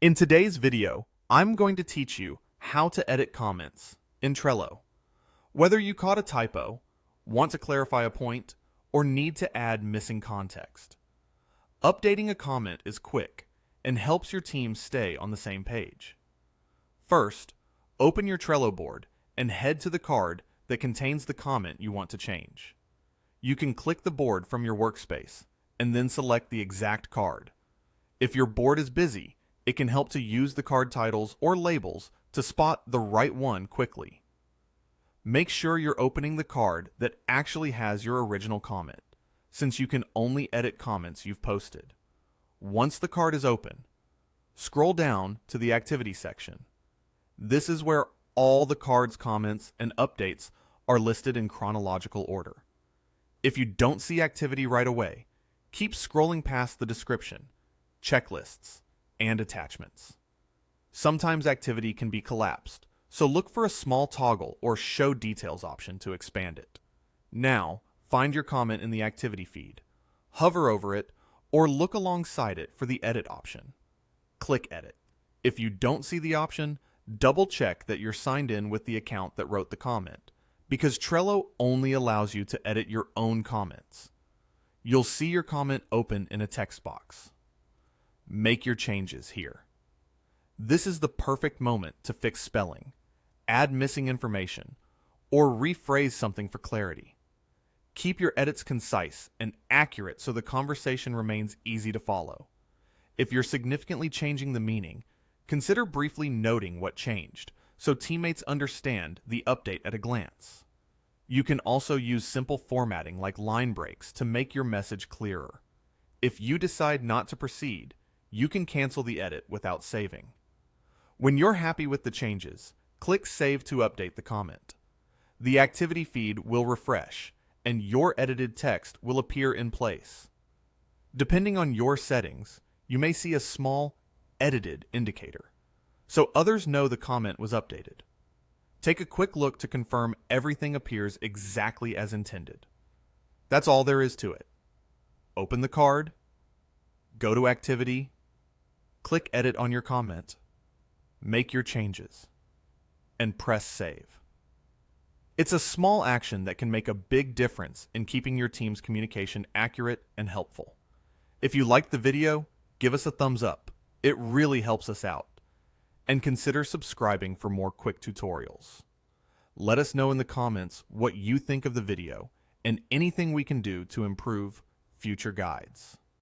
In today's video, I'm going to teach you how to edit comments in Trello. Whether you caught a typo, want to clarify a point, or need to add missing context. Updating a comment is quick and helps your team stay on the same page. First, open your Trello board and head to the card that contains the comment you want to change. You can click the board from your workspace and then select the exact card. If your board is busy, it can help to use the card titles or labels to spot the right one quickly. Make sure you're opening the card that actually has your original comment, since you can only edit comments you've posted. Once the card is open, scroll down to the activity section. This is where all the card's comments and updates are listed in chronological order. If you don't see activity right away, keep scrolling past the description, checklists, and attachments. Sometimes activity can be collapsed, so look for a small toggle or show details option to expand it. Now, find your comment in the activity feed, hover over it, or look alongside it for the edit option. Click edit. If you don't see the option, double check that you're signed in with the account that wrote the comment, because Trello only allows you to edit your own comments. You'll see your comment open in a text box. Make your changes here. This is the perfect moment to fix spelling, add missing information, or rephrase something for clarity. Keep your edits concise and accurate so the conversation remains easy to follow. If you're significantly changing the meaning, consider briefly noting what changed so teammates understand the update at a glance. You can also use simple formatting like line breaks to make your message clearer. If you decide not to proceed, you can cancel the edit without saving. When you're happy with the changes, click Save to update the comment. The activity feed will refresh, and your edited text will appear in place. Depending on your settings, you may see a small edited indicator, so others know the comment was updated. Take a quick look to confirm everything appears exactly as intended. That's all there is to it. Open the card, go to Activity, click Edit on your comment, make your changes, and press Save. It's a small action that can make a big difference in keeping your team's communication accurate and helpful. If you liked the video, give us a thumbs up. It really helps us out. And consider subscribing for more quick tutorials. Let us know in the comments what you think of the video and anything we can do to improve future guides.